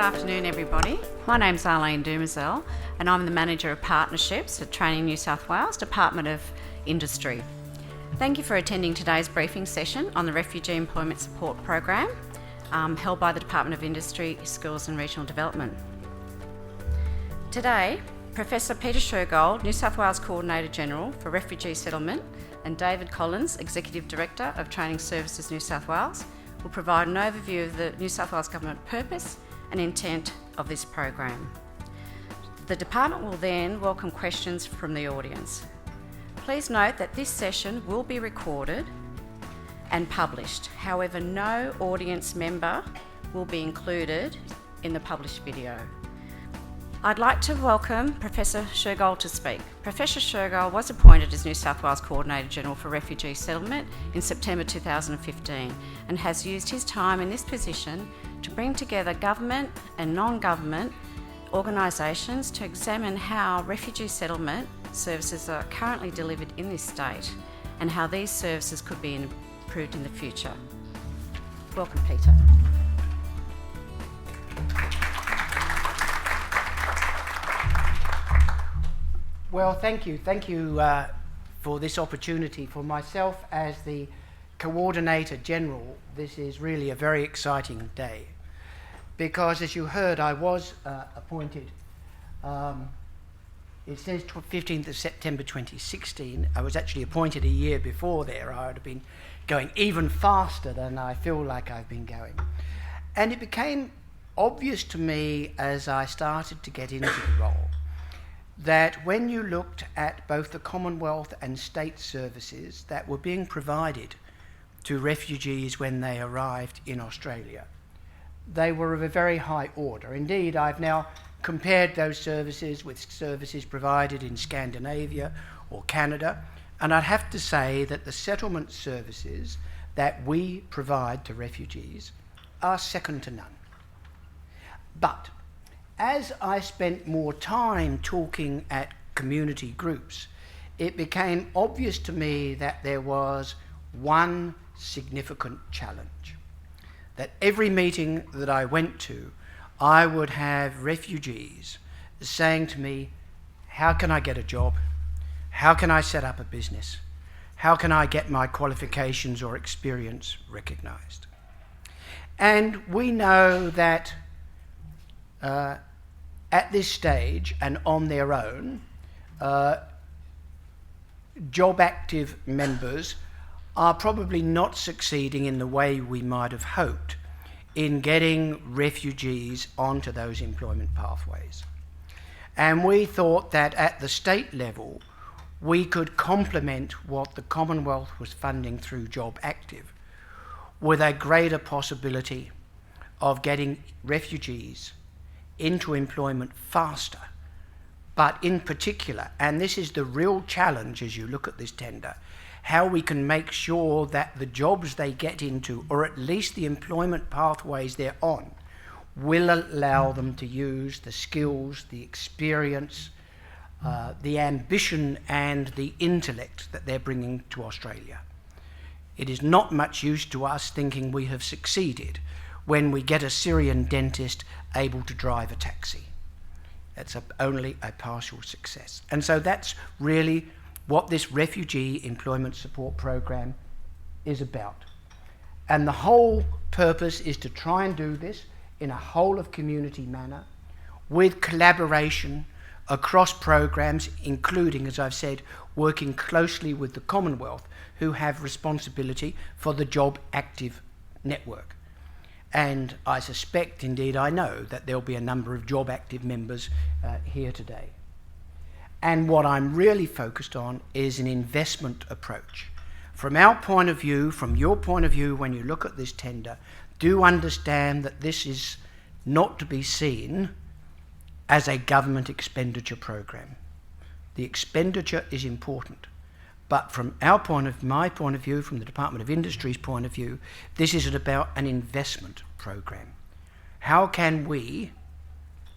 afternoon, everybody. My name's Arlene Dumazel, and I'm the Manager of Partnerships at Training New South Wales Department of Industry. Thank you for attending today's briefing session on the Refugee Employment Support Program held by the Department of Industry, Skills and Regional Development. Today, Professor Peter Shergold, New South Wales Coordinator General for Refugee Settlement, and David Collins, Executive Director of Training Services New South Wales, will provide an overview of the New South Wales Government purpose and intent of this program. The Department will then welcome questions from the audience. Please note that this session will be recorded and published. However, no audience member will be included in the published video. I'd like to welcome Professor Shergold to speak. Professor Shergold was appointed as New South Wales Coordinator General for Refugee Settlement in September 2015 and has used his time in this position to bring together government and non-government organisations to examine how refugee settlement services are currently delivered in this state and how these services could be improved in the future. Welcome, Peter. Well, thank you for this opportunity. For myself as the Coordinator General, this is really a very exciting day because, as you heard, I was appointed, it says 15th of September 2016. I was actually appointed a year before there. I would have been going even faster than I feel like I've been going. And it became obvious to me as I started to get into the role that when you looked at both the Commonwealth and state services that were being provided to refugees when they arrived in Australia, they were of a very high order. Indeed, I've now compared those services with services provided in Scandinavia or Canada, and I'd have to say that the settlement services that we provide to refugees are second to none. But as I spent more time talking at community groups, it became obvious to me that there was one significant challenge. That every meeting that I went to, I would have refugees saying to me, how can I get a job? How can I set up a business? How can I get my qualifications or experience recognised? And we know that at this stage and on their own, job active members are probably not succeeding in the way we might have hoped in getting refugees onto those employment pathways. And we thought that at the state level, we could complement what the Commonwealth was funding through Job Active with a greater possibility of getting refugees into employment faster, but in particular, and this is the real challenge as you look at this tender, how we can make sure that the jobs they get into, or at least the employment pathways they're on, will allow them to use the skills, the experience, the ambition and the intellect that they're bringing to Australia. It is not much use to us thinking we have succeeded when we get a Syrian dentist able to drive a taxi. That's only a partial success. And so that's really what this Refugee Employment Support Program is about. And the whole purpose is to try and do this in a whole of community manner with collaboration across programs, including, as I've said, working closely with the Commonwealth, who have responsibility for the Job Active network. And I suspect, indeed I know, that there'll be a number of Job Active members here today. And what I'm really focused on is an investment approach. From our point of view, from your point of view, when you look at this tender, do understand that this is not to be seen as a government expenditure program. The expenditure is important. But from my point of view, from the Department of Industry's point of view, this is about an investment program. How can we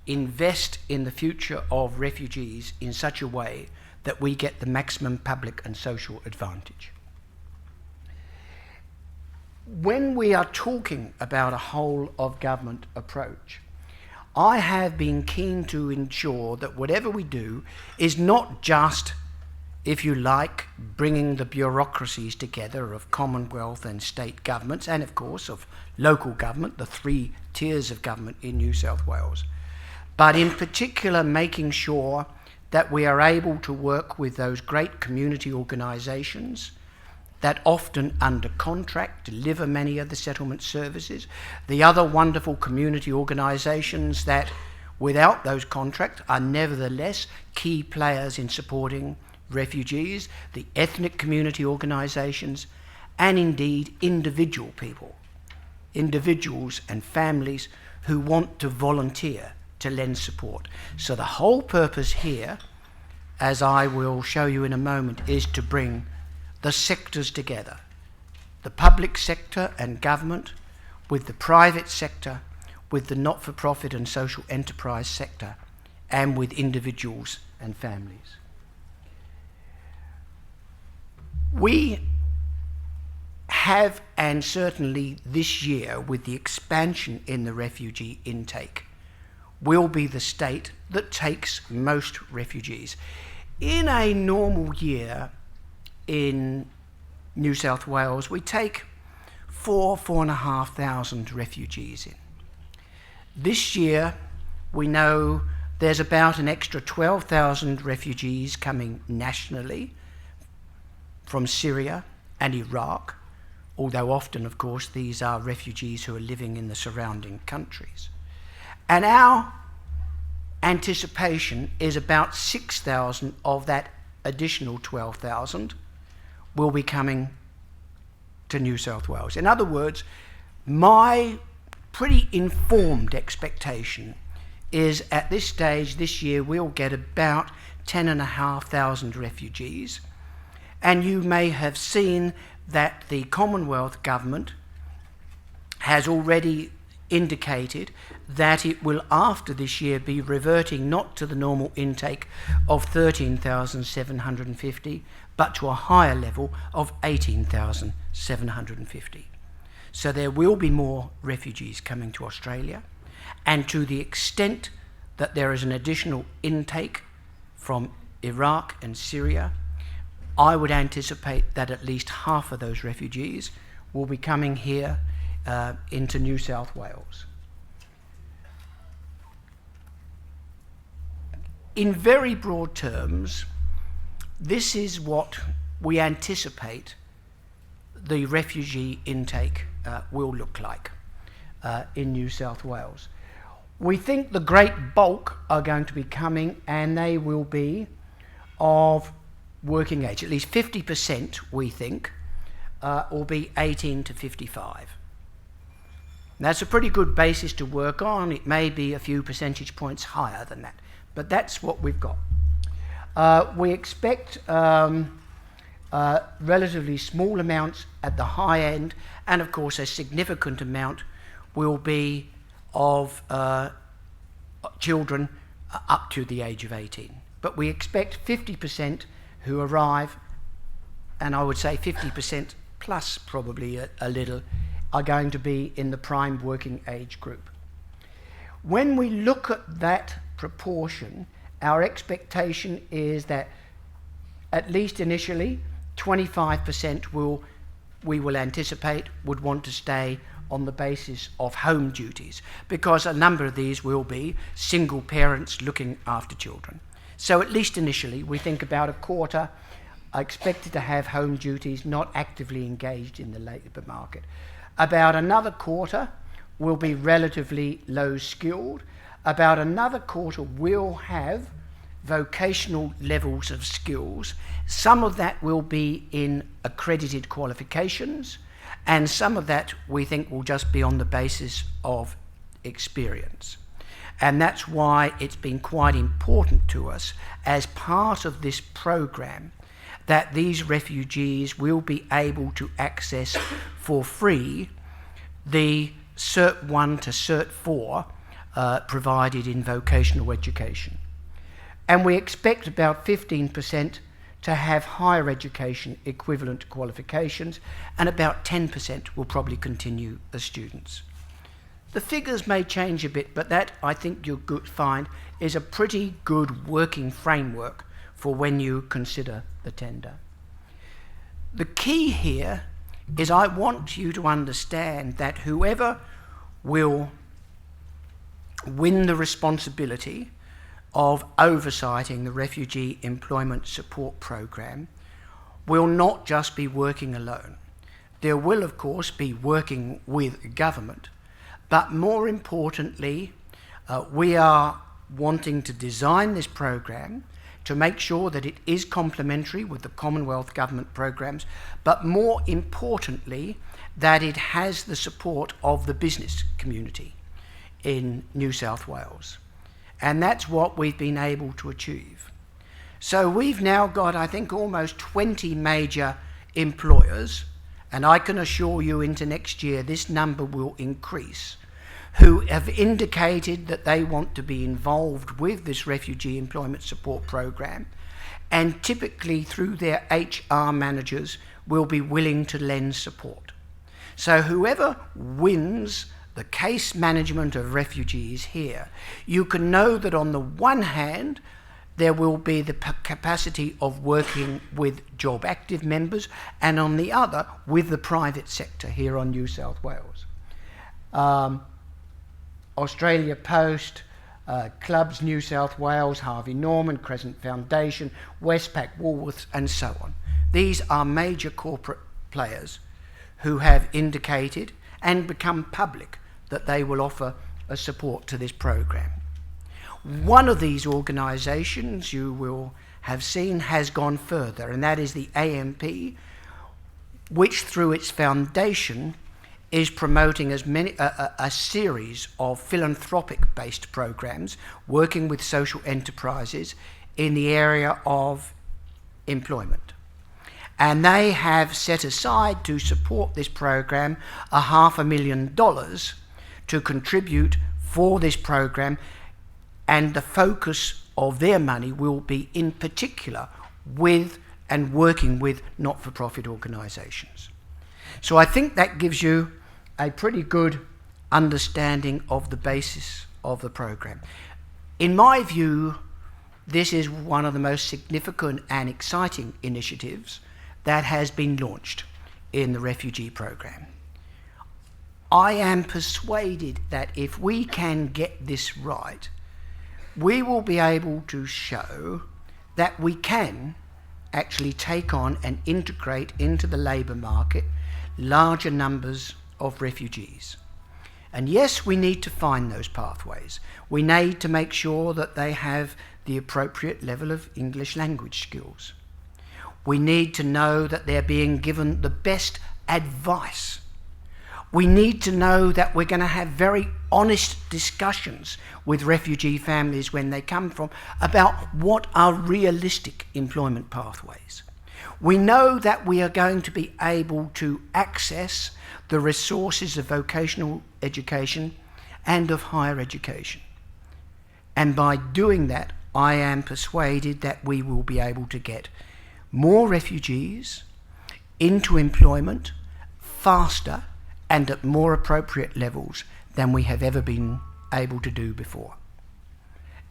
invest in the future of refugees in such a way that we get the maximum public and social advantage? When we are talking about a whole of government approach, I have been keen to ensure that whatever we do is not just, if you like, bringing the bureaucracies together of Commonwealth and state governments, and of course of local government, the 3 tiers of government in New South Wales, but in particular making sure that we are able to work with those great community organisations that often under contract deliver many of the settlement services, the other wonderful community organisations that without those contracts are nevertheless key players in supporting refugees, the ethnic community organisations, and indeed individual people, individuals and families who want to volunteer to lend support. So the whole purpose here, as I will show you in a moment, is to bring the sectors together, the public sector and government with the private sector, with the not-for-profit and social enterprise sector, and with individuals and families. We have, and certainly this year with the expansion in the refugee intake, will be the state that takes most refugees. In a normal year in New South Wales, we take 4,500 refugees in. This year, we know there's about an extra 12,000 refugees coming nationally from Syria and Iraq, although often, of course, these are refugees who are living in the surrounding countries. And our anticipation is about 6,000 of that additional 12,000 will be coming to New South Wales. In other words, my pretty informed expectation is at this stage this year we'll get about 10,500 refugees, and you may have seen that the Commonwealth Government has already indicated that it will after this year be reverting not to the normal intake of 13,750 but to a higher level of 18,750. So there will be more refugees coming to Australia, and to the extent that there is an additional intake from Iraq and Syria, I would anticipate that at least half of those refugees will be coming here into New South Wales. In very broad terms, this is what we anticipate the refugee intake will look like in New South Wales. We think the great bulk are going to be coming, and they will be of working age. At least 50%, we think, will be 18 to 55. That's a pretty good basis to work on. It may be a few percentage points higher than that, but that's what we've got. We expect relatively small amounts at the high end, and of course a significant amount will be of children up to the age of 18. But we expect 50% who arrive, and I would say 50% plus probably a little, are going to be in the prime working age group. When we look at that proportion, our expectation is that at least initially 25% we will anticipate would want to stay on the basis of home duties, because a number of these will be single parents looking after children. So at least initially we think about a quarter are expected to have home duties, not actively engaged in the labour market. About another quarter will be relatively low skilled. About another quarter will have vocational levels of skills. Some of that will be in accredited qualifications, and some of that we think will just be on the basis of experience. And that's why it's been quite important to us as part of this program that these refugees will be able to access for free the Cert 1 to Cert 4 provided in vocational education. And we expect about 15% to have higher education equivalent qualifications, and about 10% will probably continue as students. The figures may change a bit, but that, I think you'll find, is a pretty good working framework for when you consider the tender. The key here is I want you to understand that whoever will win the responsibility of oversighting the Refugee Employment Support Program will not just be working alone. There will, of course, be working with government, but more importantly, we are wanting to design this program to make sure that it is complementary with the Commonwealth Government programs, but more importantly, that it has the support of the business community in New South Wales. And that's what we've been able to achieve. So we've now got, I think, almost 20 major employers, and I can assure you into next year this number will increase, who have indicated that they want to be involved with this Refugee Employment Support Program, and typically through their HR managers will be willing to lend support. So whoever wins the case management of refugees here, you can know that on the one hand, there will be the capacity of working with job active members, and on the other, with the private sector here on New South Wales. Australia Post, Clubs New South Wales, Harvey Norman, Crescent Foundation, Westpac, Woolworths, and so on. These are major corporate players who have indicated and become public that they will offer a support to this program. One of these organisations you will have seen has gone further, and that is the AMP, which through its foundation is promoting a series of philanthropic-based programs working with social enterprises in the area of employment. And they have set aside to support this program $500,000 to contribute for this program, and the focus of their money will be in particular with and working with not-for-profit organisations. So I think that gives you a pretty good understanding of the basis of the program. In my view, this is one of the most significant and exciting initiatives that has been launched in the refugee program. I am persuaded that if we can get this right, we will be able to show that we can actually take on and integrate into the labour market larger numbers of refugees. And yes, we need to find those pathways. We need to make sure that they have the appropriate level of English language skills. We need to know that they're being given the best advice. We need to know that we're going to have very honest discussions with refugee families when they come from about what are realistic employment pathways. We know that we are going to be able to access the resources of vocational education and of higher education. And by doing that, I am persuaded that we will be able to get more refugees into employment faster and at more appropriate levels than we have ever been able to do before.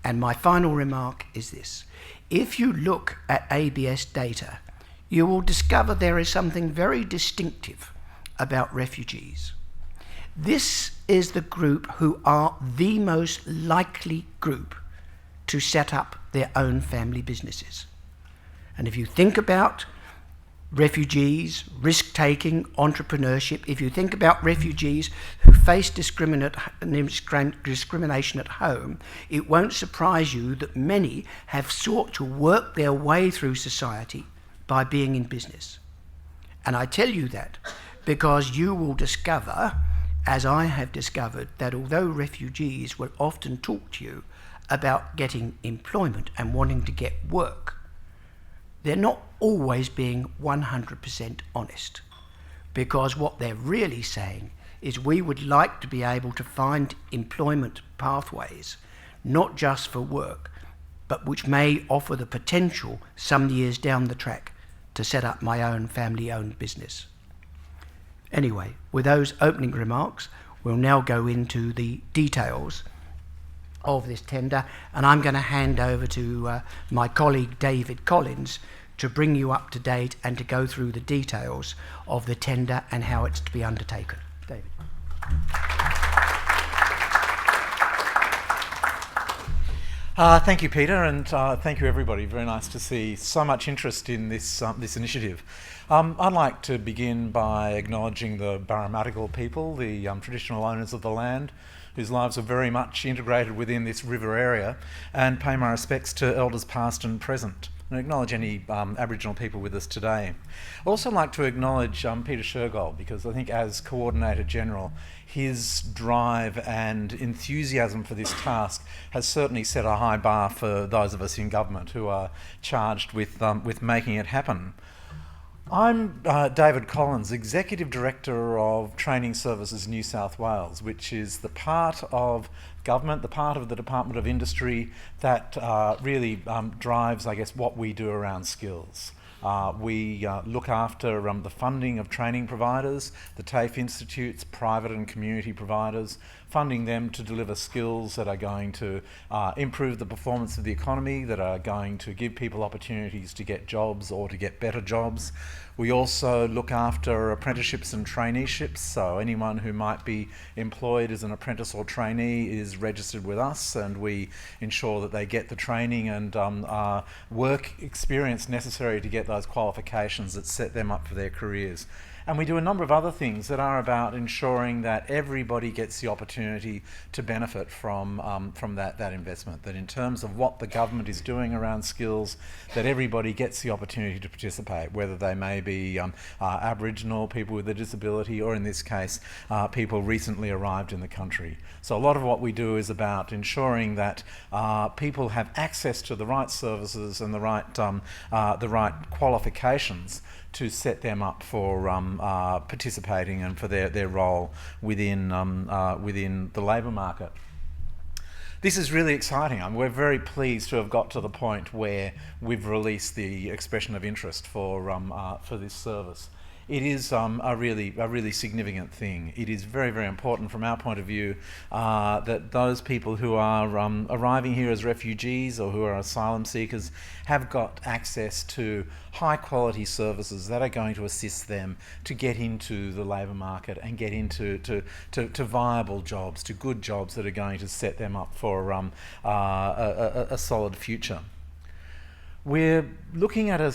And my final remark is this. If you look at ABS data, you will discover there is something very distinctive about refugees. This is the group who are the most likely group to set up their own family businesses. And if you think about refugees, risk-taking, entrepreneurship, if you think about refugees who face discrimination at home, it won't surprise you that many have sought to work their way through society by being in business. And I tell you that because you will discover, as I have discovered, that although refugees will often talk to you about getting employment and wanting to get work, they're not always being 100% honest, because what they're really saying is we would like to be able to find employment pathways, not just for work, but which may offer the potential some years down the track to set up my own family-owned business. Anyway, with those opening remarks, We'll now go into the details of this tender, and I'm going to hand over to my colleague David Collins to bring you up to date and to go through the details of the tender and how it's to be undertaken. David. Thank you, Peter, and thank you, everybody. Very nice to see so much interest in this initiative. I'd like to begin by acknowledging the Barramatigal people, the traditional owners of the land, whose lives are very much integrated within this river area, and pay my respects to elders past and present, and acknowledge any Aboriginal people with us today. I'd also like to acknowledge Peter Shergold, because I think as Coordinator General, his drive and enthusiasm for this task has certainly set a high bar for those of us in government who are charged with making it happen. I'm David Collins, Executive Director of Training Services New South Wales, which is the part of government, the part of the Department of Industry that really drives, I guess, what we do around skills. We look after the funding of training providers, the TAFE institutes, private and community providers, funding them to deliver skills that are going to improve the performance of the economy, that are going to give people opportunities to get jobs or to get better jobs. We also look after apprenticeships and traineeships, so anyone who might be employed as an apprentice or trainee is registered with us, and we ensure that they get the training and work experience necessary to get those qualifications that set them up for their careers. And we do a number of other things that are about ensuring that everybody gets the opportunity to benefit from that investment. That in terms of what the government is doing around skills, that everybody gets the opportunity to participate, whether they may be Aboriginal, people with a disability, or in this case, people recently arrived in the country. So a lot of what we do is about ensuring that people have access to the right services and the right qualifications to set them up for participating and for their role within the labour market. This is really exciting. We're very pleased to have got to the point where we've released the expression of interest for this service. It is a really significant thing. It is very, very important from our point of view that those people who are arriving here as refugees or who are asylum seekers have got access to high quality services that are going to assist them to get into the labour market and get into to viable jobs, to good jobs that are going to set them up for a solid future. We're looking at a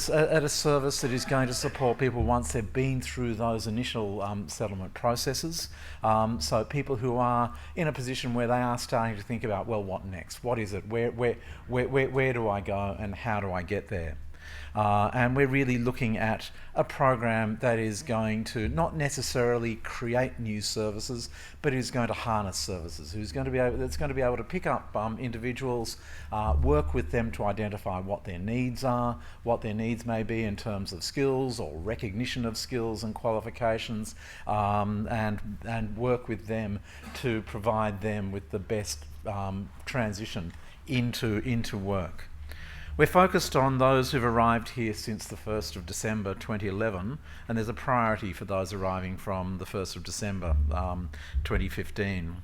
service that is going to support people once they've been through those initial settlement processes. So people who are in a position where they are starting to think about, well, what next? What is it? Where do I go and how do I get there? And we're really looking at a program that is going to not necessarily create new services, but is going to harness services. That's going to be able to pick up individuals, work with them to identify what their needs are, what their needs may be in terms of skills or recognition of skills and qualifications, and work with them to provide them with the best transition into work. We're focused on those who've arrived here since the 1st of December 2011, and there's a priority for those arriving from the 1st of December 2015.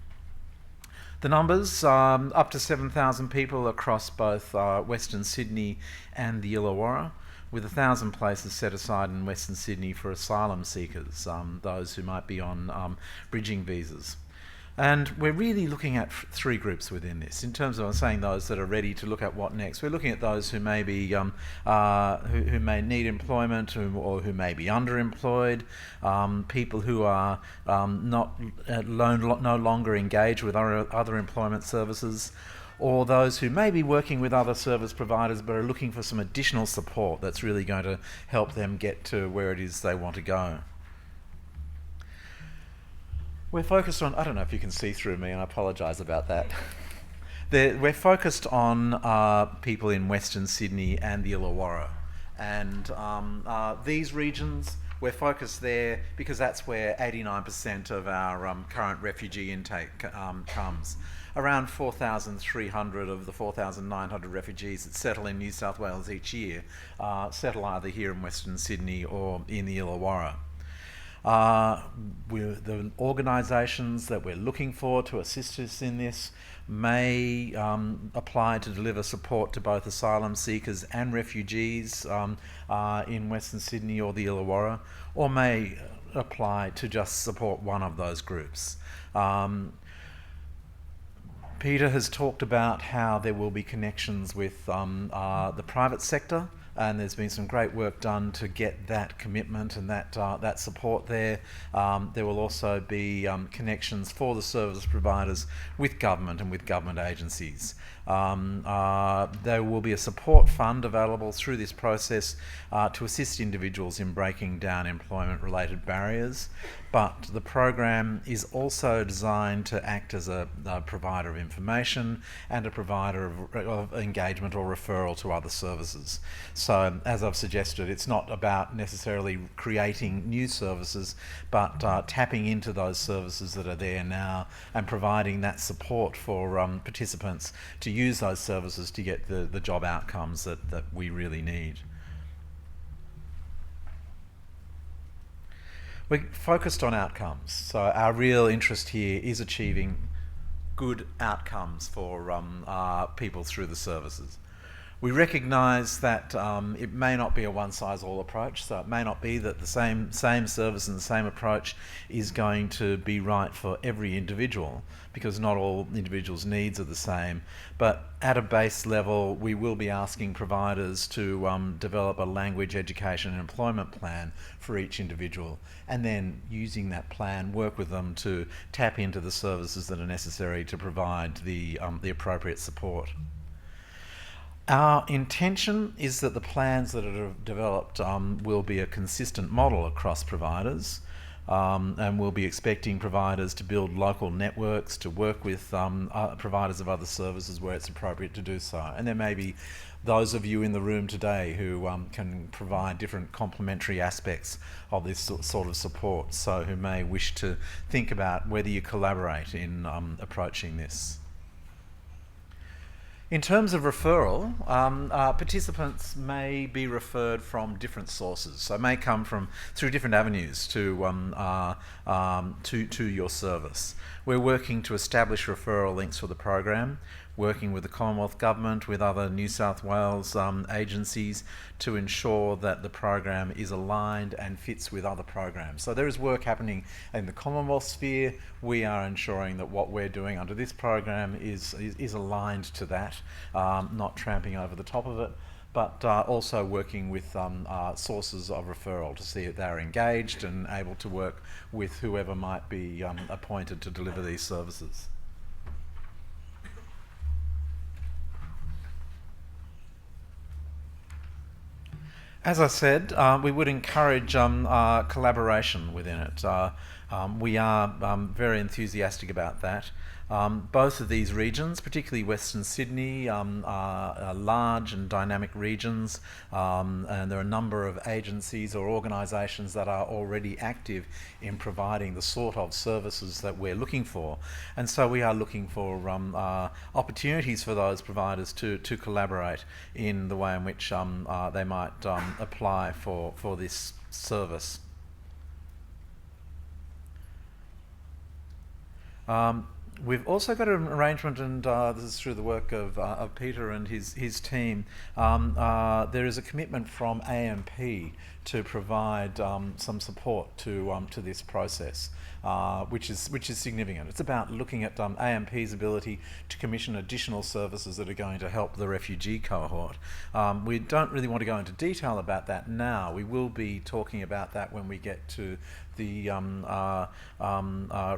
The numbers, up to 7,000 people across both Western Sydney and the Illawarra, with 1,000 places set aside in Western Sydney for asylum seekers, those who might be on bridging visas. And we're really looking at three groups within this. In terms of, I'm saying those that are ready to look at what next, we're looking at those who may be who may need employment or who may be underemployed, people who are no longer engaged with other employment services, or those who may be working with other service providers but are looking for some additional support that's really going to help them get to where it is they want to go. We're focused on, I don't know if you can see through me, and I apologise about that. We're focused on people in Western Sydney and the Illawarra. And these regions, we're focused there because that's where 89% of our current refugee intake comes. Around 4,300 of the 4,900 refugees that settle in New South Wales each year settle either here in Western Sydney or in the Illawarra. The organisations that we're looking for to assist us in this may apply to deliver support to both asylum seekers and refugees in Western Sydney or the Illawarra, or may apply to just support one of those groups. Peter has talked about how there will be connections with the private sector, and there's been some great work done to get that commitment and that support there. There will also be connections for the service providers with government and with government agencies. There will be a support fund available through this process to assist individuals in breaking down employment-related barriers, but the program is also designed to act as a provider of information and a provider of engagement or referral to other services. So, as I've suggested, it's not about necessarily creating new services, but tapping into those services that are there now and providing that support for participants to use those services to get the job outcomes that we really need. We're focused on outcomes, so our real interest here is achieving good outcomes for people through the services. We recognise that it may not be a one-size-all approach, so it may not be that the same service and the same approach is going to be right for every individual, because not all individuals' needs are the same. But at a base level, we will be asking providers to develop a language, education and employment plan for each individual, and then using that plan, work with them to tap into the services that are necessary to provide the appropriate support. Our intention is that the plans that are developed will be a consistent model across providers, and we'll be expecting providers to build local networks, to work with providers of other services where it's appropriate to do so. And there may be those of you in the room today who can provide different complementary aspects of this sort of support, so who may wish to think about whether you collaborate in approaching this. In terms of referral, participants may be referred from different sources, so may come through different avenues to your service. We're working to establish referral links for the program, working with the Commonwealth Government, with other New South Wales agencies to ensure that the program is aligned and fits with other programs. So there is work happening in the Commonwealth sphere. We are ensuring that what we're doing under this program is aligned to that, not tramping over the top of it, but also working with sources of referral to see if they're engaged and able to work with whoever might be appointed to deliver these services. As I said, we would encourage collaboration within it. We are very enthusiastic about that. Both of these regions, particularly Western Sydney, are large and dynamic regions, and there are a number of agencies or organisations that are already active in providing the sort of services that we're looking for. And so we are looking for opportunities for those providers to collaborate in the way in which they might apply for this service. We've also got an arrangement, and this is through the work of Peter and his team. There is a commitment from AMP to provide some support to this process, which is significant. It's about looking at AMP's ability to commission additional services that are going to help the refugee cohort. We don't really want to go into detail about that now. We will be talking about that when we get to the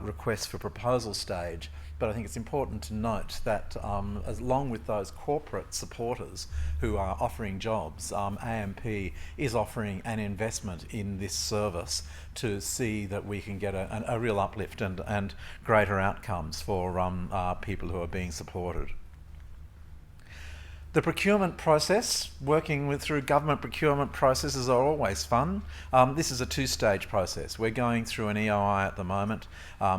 request for proposal stage. But I think it's important to note that along with those corporate supporters who are offering jobs, AMP is offering an investment in this service to see that we can get a real uplift and greater outcomes for people who are being supported. The procurement process, working through government procurement processes are always fun. This is a two-stage process. We're going through an EOI at the moment,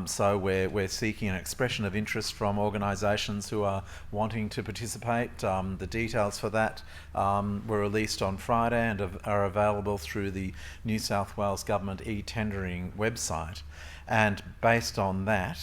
so we're seeking an expression of interest from organisations who are wanting to participate. The details for that were released on Friday and are available through the New South Wales Government e-tendering website. And based on that,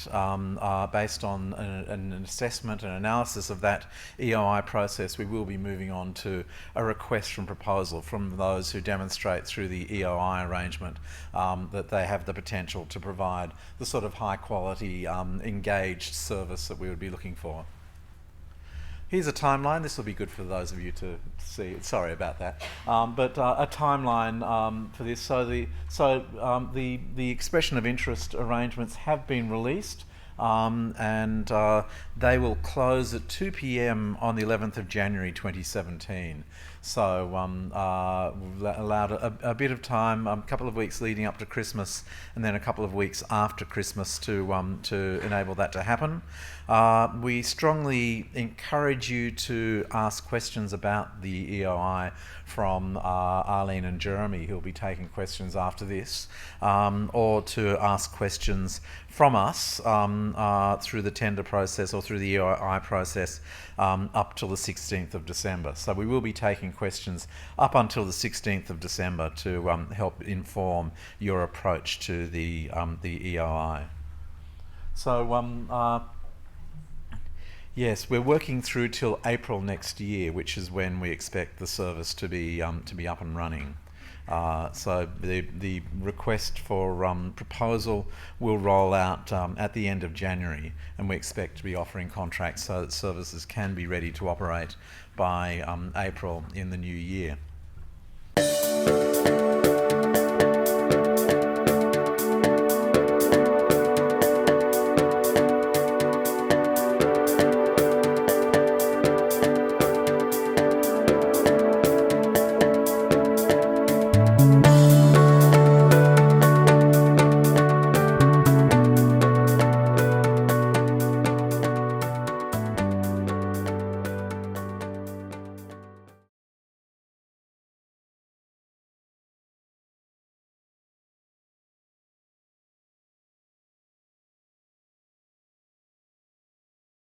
based on an assessment and analysis of that EOI process, we will be moving on to a request for proposal from those who demonstrate through the EOI arrangement that they have the potential to provide the sort of high quality, engaged service that we would be looking for. Here's a timeline. This will be good for those of you to see. Sorry about that, but a timeline for this. So the expression of interest arrangements have been released, and they will close at 2 p.m. on the 11th of January 2017. So we've allowed a bit of time, a couple of weeks leading up to Christmas, and then a couple of weeks after Christmas to enable that to happen. We strongly encourage you to ask questions about the EOI from Arlene and Jeremy, who will be taking questions after this, or to ask questions from us through the tender process or through the EOI process up till the 16th of December. So we will be taking questions up until the 16th of December to help inform your approach to the EOI. So yes, we're working through till April next year, which is when we expect the service to be up and running. So the request for proposal will roll out at the end of January, and we expect to be offering contracts so that services can be ready to operate by April in the new year.